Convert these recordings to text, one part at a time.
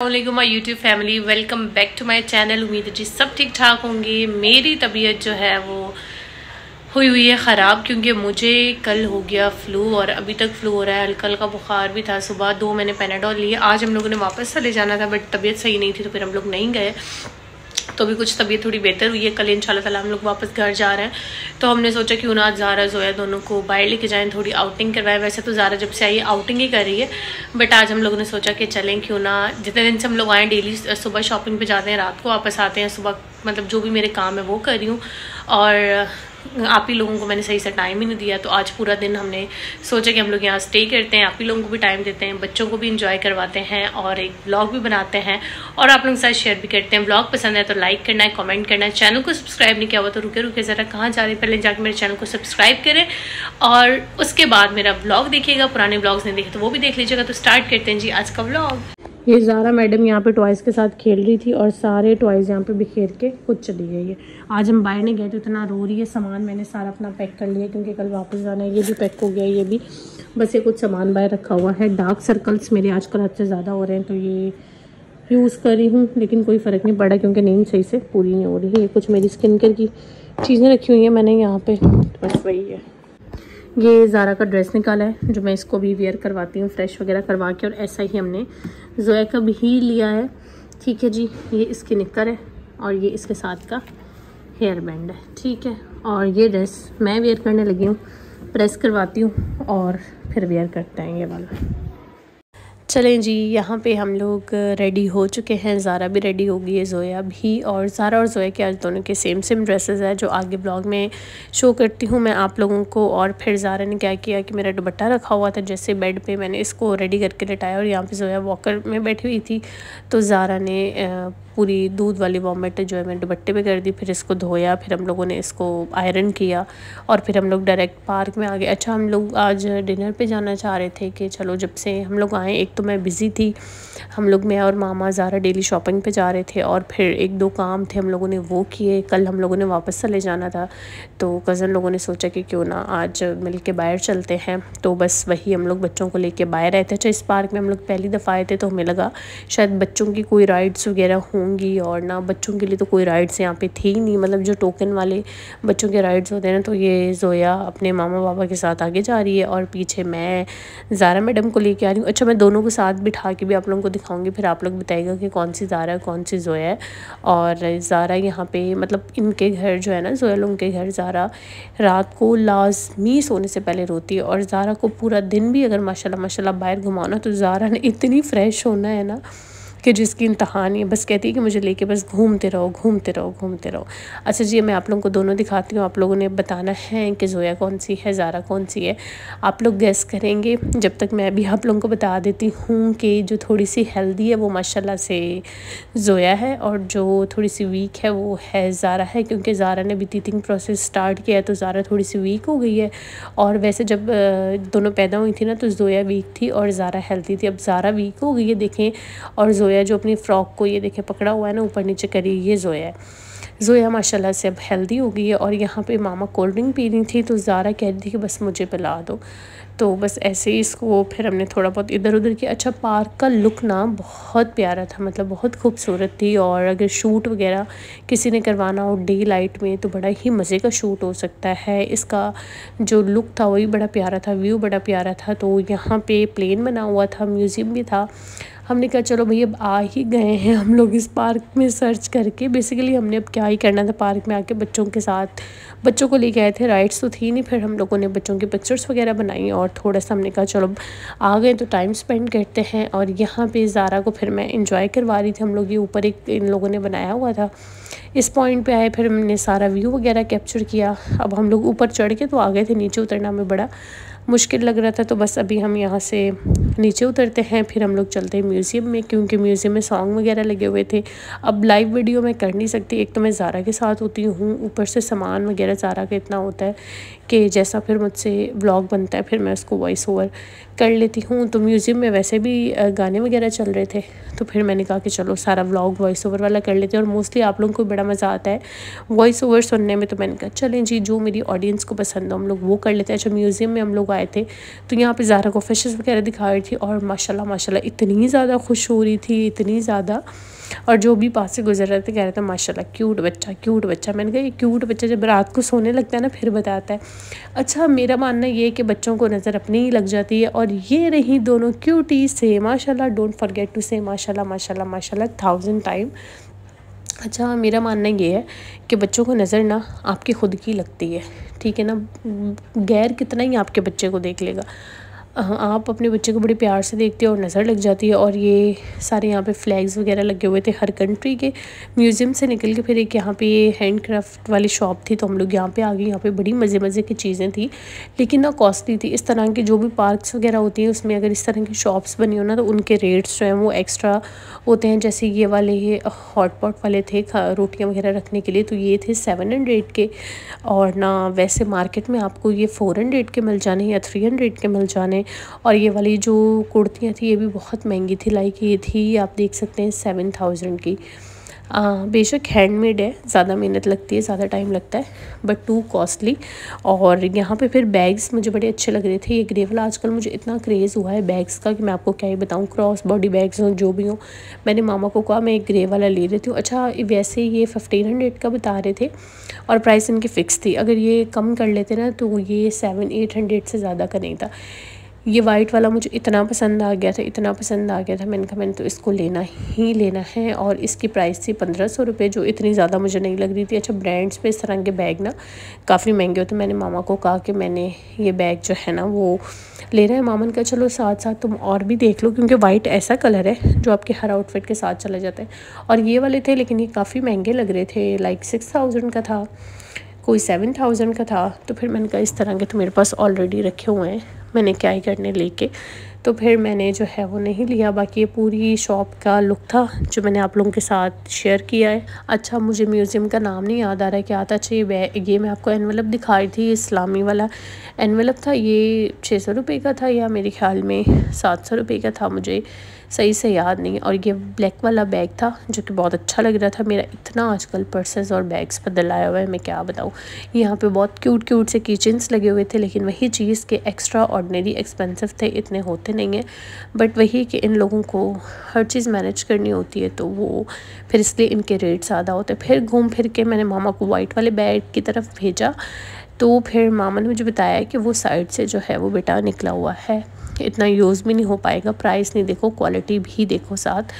अस्सलामुअलैकुम my YouTube family, welcome back to my channel. उम्मीद है जी सब ठीक ठाक होंगे। मेरी तबीयत जो है वो हुई है ख़राब, क्योंकि मुझे कल हो गया फ्लू और अभी तक फ्लू हो रहा है। हल्का हल्का बुखार भी था। सुबह 2 मैंने पैनाडोल लिए। आज हम लोगों ने वापस चले जाना था बट तबीयत सही नहीं थी तो फिर हम लोग नहीं गए। तो भी कुछ तबीयत थोड़ी बेहतर हुई है। कल इंशाल्लाह ताला हम लोग वापस घर जा रहे हैं, तो हमने सोचा क्यों ना ज़ारा जोया दोनों को बाहर लेके जाएं, थोड़ी आउटिंग करवाएं। वैसे तो ज़ारा जब से आई आउटिंग ही कर रही है, बट आज हम लोगों ने सोचा कि चलें, क्यों ना जितने दिन से हम लोग आए डेली सुबह शॉपिंग पे जाते हैं, रात को वापस आते हैं। सुबह मतलब जो भी मेरे काम है वो कर रही हूँ और आप ही लोगों को मैंने सही से टाइम ही नहीं दिया। तो आज पूरा दिन हमने सोचा कि हम लोग यहाँ स्टे करते हैं, आप ही लोगों को भी टाइम देते हैं, बच्चों को भी इंजॉय करवाते हैं और एक ब्लॉग भी बनाते हैं और आप लोगों के साथ शेयर भी करते हैं। ब्लॉग पसंद है तो लाइक करना है, कमेंट करना है। चैनल को सब्सक्राइब नहीं किया हुआ तो रुके रुके ज़रा कहाँ जा रहे हैं, पहले जाके मेरे चैनल को सब्सक्राइब करें और उसके बाद मेरा ब्लॉग देखिएगा। पुराने ब्लॉग्स नहीं देखे तो वो भी देख लीजिएगा। तो स्टार्ट करते हैं जी आज का ब्लॉग। ये ज़ारा मैडम यहाँ पे टॉयज़ के साथ खेल रही थी और सारे टॉयज़ यहाँ पे बिखेर के खुद चली गई है। आज हम बाहर नहीं गए तो इतना रो रही है। सामान मैंने सारा अपना पैक कर लिया क्योंकि कल वापस जाना है। ये भी पैक हो गया, ये भी, बस ये कुछ सामान बाहर रखा हुआ है। डार्क सर्कल्स मेरे आजकल हद से ज़्यादा हो रहे हैं तो ये यूज़ कर रही हूँ, लेकिन कोई फ़र्क नहीं पड़ा क्योंकि नींद सही से पूरी नहीं हो रही है। ये कुछ मेरी स्किन केयर की चीज़ें रखी हुई हैं मैंने यहाँ पर, बस वही है। ये ज़ारा का ड्रेस निकाला है जो मैं इसको भी वेयर करवाती हूँ फ्रेश वगैरह करवा के, और ऐसा ही हमने जोया का भी ही लिया है। ठीक है जी, ये इसकी निक्कर है और ये इसके साथ का हेयर बैंड है। ठीक है, और ये ड्रेस मैं वेयर करने लगी हूँ, प्रेस करवाती हूँ और फिर वेयर करते हैं ये वाला। चलें जी, यहाँ पे हम लोग रेडी हो चुके हैं। ज़ारा भी रेडी हो गई है, जोया भी। और ज़ारा और जोया के आज दोनों के सेम ड्रेसेस है जो आगे ब्लॉग में शो करती हूँ मैं आप लोगों को। और फिर ज़ारा ने क्या किया कि मेरा दुपट्टा रखा हुआ था जैसे बेड पे, मैंने इसको रेडी करके लिटाया और यहाँ पे जोया वॉकर में बैठी हुई थी। तो ज़ारा ने पूरी दूध वाली वॉमिट जो है मैंने दुपट्टे पे कर दी, फिर इसको धोया, फिर हम लोगों ने इसको आयरन किया और फिर हम लोग डायरेक्ट पार्क में आ गए। अच्छा, हम लोग आज डिनर पे जाना चाह रहे थे कि चलो, जब से हम लोग आए, एक तो मैं बिज़ी थी, हम लोग, मैं और मामा ज़ारा डेली शॉपिंग पे जा रहे थे और फिर 1-2 काम थे हम लोगों ने वो किए। कल हम लोगों ने वापस चले जाना था तो कज़न लोगों ने सोचा कि क्यों ना आज मिल के बाहर चलते हैं। तो बस वही हम लोग बच्चों को लेके बाहर आए थे। अच्छा, इस पार्क में हम लोग पहली दफ़ा आए थे तो हमें लगा शायद बच्चों की कोई राइड्स वगैरह होंगी, और ना बच्चों के लिए तो कोई राइड्स यहाँ पे थी नहीं, मतलब जो टोकन वाले बच्चों के राइड्स होते हैं ना। तो ये जोया अपने मामा पापा के साथ आगे जा रही है और पीछे मैं ज़ारा मैडम को लेके आ रही हूँ। अच्छा, मैं दोनों को साथ बिठा के भी आप लोगों को दिखाऊंगी, फिर आप लोग बताइएगा कि कौन सी ज़ारा है कौन सी जोया है। और ज़ारा यहाँ पे मतलब इनके घर जो है ना, जोया लोगों के घर, ज़ारा रात को लाजमी सोने से पहले रोती है। और ज़ारा को पूरा दिन भी अगर माशाल्लाह माशाल्लाह बाहर घुमाना तो ज़ारा ने इतनी फ्रेश होना है ना कि जिसकी इंतहा नहीं है। बस कहती है कि मुझे लेके बस घूमते रहो घूमते रहो घूमते रहो। अच्छा जी, मैं आप लोगों को दोनों दिखाती हूँ, आप लोगों ने बताना है कि जोया कौन सी है ज़ारा कौन सी है। आप लोग गेस करेंगे। जब तक मैं भी आप लोगों को बता देती हूँ कि जो थोड़ी सी हेल्दी है वो माशाल्लाह से जोया है और जो थोड़ी सी वीक है वो है ज़ारा है, क्योंकि ज़ारा ने भी टीथिंग प्रोसेस स्टार्ट किया है तो ज़ारा थोड़ी सी वीक हो गई है। और वैसे जब दोनों पैदा हुई थी ना तो जोया वीक थी और ज़ारा हेल्दी थी। अब ज़ारा वीक हो गई है देखें, और जोया जो अपनी फ़्रॉक को ये देखें पकड़ा हुआ है ना ऊपर नीचे करी, ये जोया है। जोया माशाल्लाह से अब हेल्दी हो गई है। और यहाँ पे मामा कोल्ड ड्रिंक पी रही थी तो ज़ारा कह रही थी कि बस मुझे पिला दो, तो बस ऐसे ही इसको फिर हमने थोड़ा बहुत इधर उधर किया। अच्छा, पार्क का लुक ना बहुत प्यारा था, मतलब बहुत खूबसूरत थी। और अगर शूट वगैरह किसी ने करवाना हो डे लाइट में तो बड़ा ही मज़े का शूट हो सकता है। इसका जो लुक था वही बड़ा प्यारा था, व्यू बड़ा प्यारा था। तो यहाँ पे प्लेन बना हुआ था, म्यूज़ियम भी था। हमने कहा चलो भैया अब आ ही गए हैं हम लोग इस पार्क में सर्च करके। बेसिकली हमने अब क्या ही करना था, पार्क में आके बच्चों के साथ बच्चों को लेके आए थे, राइड्स तो थी नहीं। फिर हम लोगों ने बच्चों की पिक्चर्स वगैरह बनाई और थोड़ा सा हमने कहा चलो आ गए तो टाइम स्पेंड करते हैं। और यहाँ पे ज़ारा को फिर मैं इंजॉय करवा रही थी। हम लोग ये ऊपर एक इन लोगों ने बनाया हुआ था, इस पॉइंट पे आए, फिर हमने सारा व्यू वगैरह कैप्चर किया। अब हम लोग ऊपर चढ़ के तो आ गए थे, नीचे उतरना हमें बड़ा मुश्किल लग रहा था। तो बस अभी हम यहाँ से नीचे उतरते हैं, फिर हम लोग चलते हैं म्यूज़ियम में, क्योंकि म्यूज़ियम में सॉन्ग वगैरह लगे हुए थे। अब लाइव वीडियो मैं कर नहीं सकती, एक तो मैं ज़ारा के साथ होती हूँ, ऊपर से सामान वगैरह ज़ारा का इतना होता है कि जैसा फिर मुझसे व्लॉग बनता है फिर मैं उसको वॉइस ओवर कर लेती हूँ। तो म्यूज़ियम में वैसे भी गाने वगैरह चल रहे थे, तो फिर मैंने कहा कि चलो सारा व्लॉग वॉइस ओवर वाला कर लेते हैं। और मोस्टली आप लोगों को बड़ा मज़ा आता है वॉइस ओवर सुनने में, तो मैंने कहा चलें जी, जो मेरी ऑडियंस को पसंद हो हम लोग वो कर लेते हैं। अच्छा, म्यूज़ियम में हम लोग आए थे तो यहाँ पे ज़ारा को फिशेस वगैरह दिखा रही थी, और माशाल्लाह माशाल्लाह इतनी ज़्यादा खुश हो रही थी, इतनी ज़्यादा। और जो भी पास से गुजर रहे थे कह रहे थे माशाल्लाह क्यूट बच्चा, क्यूट बच्चा। मैंने कहा ये क्यूट बच्चा जब रात को सोने लगता है ना फिर बताता है। अच्छा, मेरा मानना ये है कि बच्चों को नज़र अपनी ही लग जाती है। और ये रही दोनों क्यूटी से माशाल्लाह, डोंट फॉरगेट टू से माशाल्लाह माशाल्लाह माशाल्लाह 1000 टाइम। अच्छा, मेरा मानना ये है कि बच्चों को नज़र ना आपकी खुद की लगती है, ठीक है ना। गैर कितना ही आपके बच्चे को देख लेगा, आप अपने बच्चे को बड़े प्यार से देखते हो और नज़र लग जाती है। और ये सारे यहाँ पे फ्लैग्स वगैरह लगे हुए थे हर कंट्री के। म्यूज़ियम से निकल के फिर एक यहाँ पे ये हैंड क्राफ्ट वाली शॉप थी, तो हम लोग यहाँ पे आ गए। यहाँ पे बड़ी मज़े मज़े की चीज़ें थी, लेकिन ना कॉस्टली थी। इस तरह की जो भी पार्क्स वगैरह होती हैं उसमें अगर इस तरह की शॉप्स बनी हो ना, तो उनके रेट्स जो हैं वो एक्स्ट्रा होते हैं। जैसे ये वाले ये हॉट पॉट वाले थे रोटियाँ वगैरह रखने के लिए, तो ये थे 700 के। और ना वैसे मार्केट में आपको ये 400 के मिल जाने या 300 के मिल जाने। और ये वाली जो कुर्तियाँ थी ये भी बहुत महंगी थी, लाइक ये थी आप देख सकते हैं 7000 की। बेशक हैंडमेड है, ज़्यादा मेहनत लगती है, ज़्यादा टाइम लगता है, बट टू कॉस्टली। और यहाँ पे फिर बैग्स मुझे बड़े अच्छे लग रहे थे। ये ग्रे वाला आजकल मुझे इतना क्रेज़ हुआ है बैग्स का कि मैं आपको क्या ही बताऊँ। क्रॉस बॉडी बैग्स हों जो भी हों, मैंने मामा को कहा मैं एक ग्रे वाला ले लेती हूँ। अच्छा, वैसे ये 1500 का बता रहे थे और प्राइस इनकी फ़िक्स थी। अगर ये कम कर लेते ना तो ये 700-800 से ज़्यादा का नहीं था। ये वाइट वाला मुझे इतना पसंद आ गया था, इतना पसंद आ गया था, मैंने कहा मैंने तो इसको लेना ही लेना है। और इसकी प्राइस थी 1500 रुपये, जो इतनी ज़्यादा मुझे नहीं लग रही थी। अच्छा, ब्रांड्स पे इस तरह के बैग ना काफ़ी महंगे होते। मैंने मामा को कहा कि मैंने ये बैग जो है ना वो लेना है। मामा ने कहा चलो साथ साथ तुम और भी देख लो, क्योंकि वाइट ऐसा कलर है जो आपके हर आउटफिट के साथ चला जाता है। और ये वाले थे लेकिन ये काफ़ी महंगे लग रहे थे, लाइक 6000 का था, कोई 7000 का था। तो फिर मैंने कहा इस तरह के तो मेरे पास ऑलरेडी रखे हुए हैं, मैंने क्या ही करने लेके। तो फिर मैंने जो है वो नहीं लिया। बाकी ये पूरी शॉप का लुक था जो मैंने आप लोगों के साथ शेयर किया है। अच्छा, मुझे म्यूज़ियम का नाम नहीं याद आ रहा है क्या था। अच्छा, ये मैं आपको एनवेलप दिखा रही थी, इस्लामी वाला एनवेलप था। ये 600 रुपये का था या मेरे ख्याल में 700 रुपये का था, मुझे सही से याद नहीं। और ये ब्लैक वाला बैग था जो कि बहुत अच्छा लग रहा था। मेरा इतना आजकल पर्सेस और बैग्स पर दिल आया हुआ है, मैं क्या बताऊँ। यहाँ पे बहुत क्यूट क्यूट से किचन्स लगे हुए थे, लेकिन वही चीज़ के एक्स्ट्रा ऑर्डिनरी एक्सपेंसिव थे, इतने होते नहीं हैं। बट वही कि इन लोगों को हर चीज़ मैनेज करनी होती है, तो वो फिर इसलिए इनके रेट ज़्यादा होते हैं। फिर घूम फिर के मैंने मामा को वाइट वाले बैग की तरफ भेजा, तो फिर मामा ने मुझे बताया कि वो साइड से जो है वो बेटा निकला हुआ है, इतना यूज़ भी नहीं हो पाएगा, प्राइस नहीं देखो, क्वालिटी भी देखो साथ।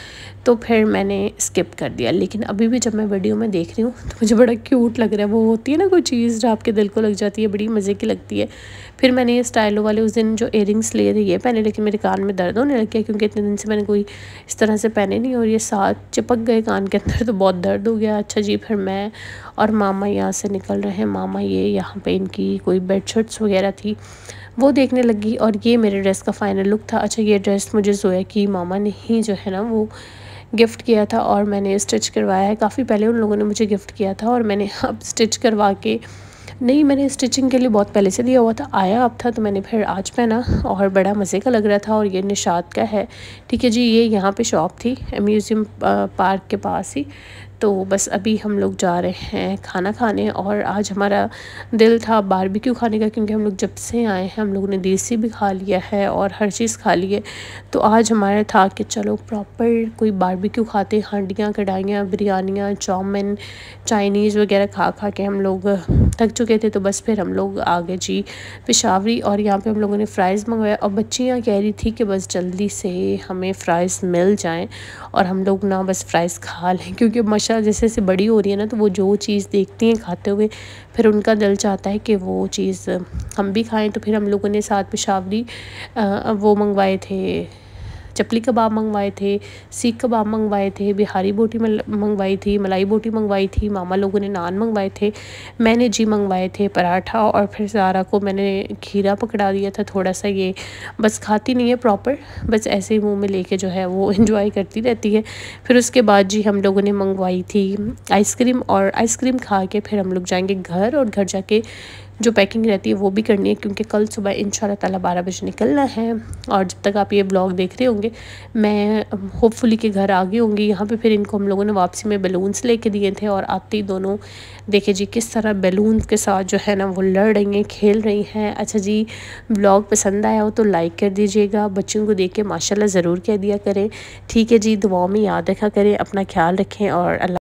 तो फिर मैंने स्किप कर दिया। लेकिन अभी भी जब मैं वीडियो में देख रही हूँ तो मुझे बड़ा क्यूट लग रहा है। वो होती है ना कोई चीज़ जो आपके दिल को लग जाती है, बड़ी मज़े की लगती है। फिर मैंने ये स्टाइलो वाले उस दिन जो इयरिंग्स लिए थे ये पहने, लेकिन मेरे कान में दर्द होने लग गया क्योंकि इतने दिन से मैंने कोई इस तरह से पहने नहीं, और ये साथ चिपक गए कान के अंदर, तो बहुत दर्द हो गया। अच्छा जी, फिर मैं और मामा यहाँ से निकल रहे हैं। मामा ये यहाँ पे इनकी कोई बेडशीट्स वगैरह थी वो देखने लगी, और ये मेरे ड्रेस का फाइनल लुक था। अच्छा, ये ड्रेस मुझे जोया की मामा ने ही जो है ना वो गिफ्ट किया था, और मैंने स्टिच करवाया है। काफ़ी पहले उन लोगों ने मुझे गिफ्ट किया था और मैंने अब स्टिच करवा के, नहीं मैंने स्टिचिंग के लिए बहुत पहले से दिया हुआ था, आया अब था तो मैंने फिर आज पहना और बड़ा मज़े का लग रहा था। और ये निशात का है, ठीक है जी। ये यहाँ पे शॉप थी म्यूज़ियम पार्क के पास ही। तो बस अभी हम लोग जा रहे हैं खाना खाने, और आज हमारा दिल था बारबेक्यू खाने का, क्योंकि हम लोग जब से आए हैं हम लोगों ने देसी भी खा लिया है और हर चीज़ खा ली है। तो आज हमारा था कि चलो प्रॉपर कोई बारबेक्यू खाते, हांडियाँ कढ़ाइयाँ बिरयानियाँ चाउमीन चाइनीज़ वगैरह खा खा के हम लोग थक चुके थे। तो बस फिर हम लोग आ गए जी पेशावरी, और यहाँ पे हम लोगों ने फ़्राइज़ मंगवाया। और बच्चियाँ कह रही थी कि बस जल्दी से हमें फ़्राइज़ मिल जाएं और हम लोग ना बस फ़्राइज़ खा लें, क्योंकि माशाल्लाह जैसे जैसे बड़ी हो रही है ना, तो वो जो चीज़ देखती हैं खाते हुए फिर उनका दिल चाहता है कि वो चीज़ हम भी खाएं। तो फिर हम लोगों ने साथ पेशावरी वो मंगवाए थे, चपली कबाब मंगवाए थे, सीख कबाब मंगवाए थे, बिहारी बोटी मंगवाई थी, मलाई बोटी मंगवाई थी, मामा लोगों ने नान मंगवाए थे, मैंने जी मंगवाए थे पराठा, और फिर ज़ारा को मैंने खीरा पकड़ा दिया था थोड़ा सा। ये बस खाती नहीं है प्रॉपर, बस ऐसे ही मुंह में लेके जो है वो एंजॉय करती रहती है। फिर उसके बाद जी हम लोगों ने मंगवाई थी आइसक्रीम, और आइसक्रीम खा के फिर हम लोग जाएंगे घर, और घर जाके जो पैकिंग रहती है वो भी करनी है, क्योंकि कल सुबह इंशाल्लाह ताला 12 बजे निकलना है। और जब तक आप ये ब्लॉग देख रहे होंगे मैं होपफुली के घर आ गई होंगी। यहाँ पे फिर इनको हम लोगों ने वापसी में बैलून्स लेके दिए थे और आते ही दोनों देखे जी किस तरह बैलून के साथ जो है ना वो लड़ रही हैं, खेल रही हैं। अच्छा जी, ब्लॉग पसंद आया हो तो लाइक कर दीजिएगा, बच्चों को देख के माशाल्लाह ज़रूर कह दिया करें। ठीक है जी, दुआओं में याद रखा करें, अपना ख्याल रखें और अल्लाह